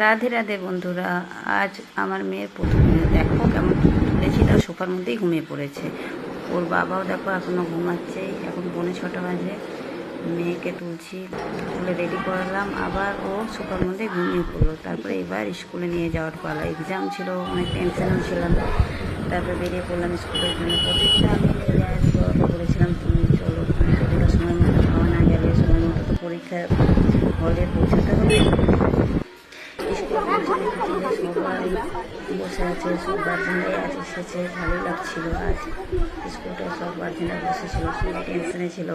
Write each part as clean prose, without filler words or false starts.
রাধে রাধে বন্ধুরা, আজ আমার মেয়ের প্রথম দিন। দেখো কেমন তুলেছি, তার সোফার মধ্যেই ঘুমিয়ে পড়েছে। ওর বাবাও দেখো এখনও ঘুমাচ্ছে। এখন 6:45 বাজে। মেয়েকে তুলছি, তুলে রেডি করালাম, আবার ও সোফার মধ্যে ঘুমিয়ে পড়লো। তারপরে এবার স্কুলে নিয়ে যাওয়ার পালা। এক্সাম ছিল, অনেক টেনশনেও ছিলাম। তারপরে বেরিয়ে পড়লাম স্কুলের জন্য। প্রত্যেকটা আমি নিয়ে আসবো, বলেছিলাম তুমি চলো, তুমি তো সময় মতো খাওয়া না গেলে সময় মতো তো পরীক্ষা হলে পৌঁছাতে হবে। সবাই বসে আছে, সব গার্জেনরাই আজ এসেছে, ভালোই লাগছিল। আজ স্কুলটায় সব গার্জেনরা বসেছিল, সবাই টেনশনে ছিল।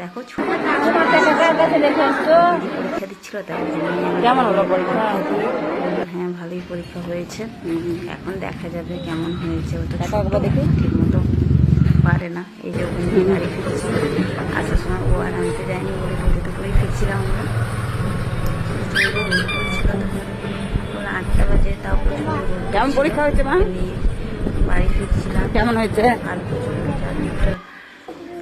দেখো পরীক্ষা দিচ্ছিল, তাই কেমন হলো পরীক্ষা? হ্যাঁ, ভালোই পরীক্ষা হয়েছে। এখন দেখা যাবে কেমন হয়েছে। ও তো দেখি ঠিক মতো পারে না। এই যে ওখানে বাড়ি ফিরছি, আসার সময় ও আর আনতে যায়নি বলে দুটো করেই ফিরছিলাম আমরা। ওরা 8টা বাজে, তাও কেমন পরীক্ষা হয়েছে মা? বাড়ি ফিরছিলাম। কেমন হয়েছে? আর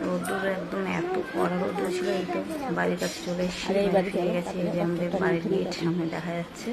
রোদ্দুর একদম এত কড়া রোদ্দুর ছিল। এই তো বাড়ির কাছে চলে এসেছি, ফিরে গেছি। এই যে আমাদের বাড়ির গেট সামনে দেখা যাচ্ছে।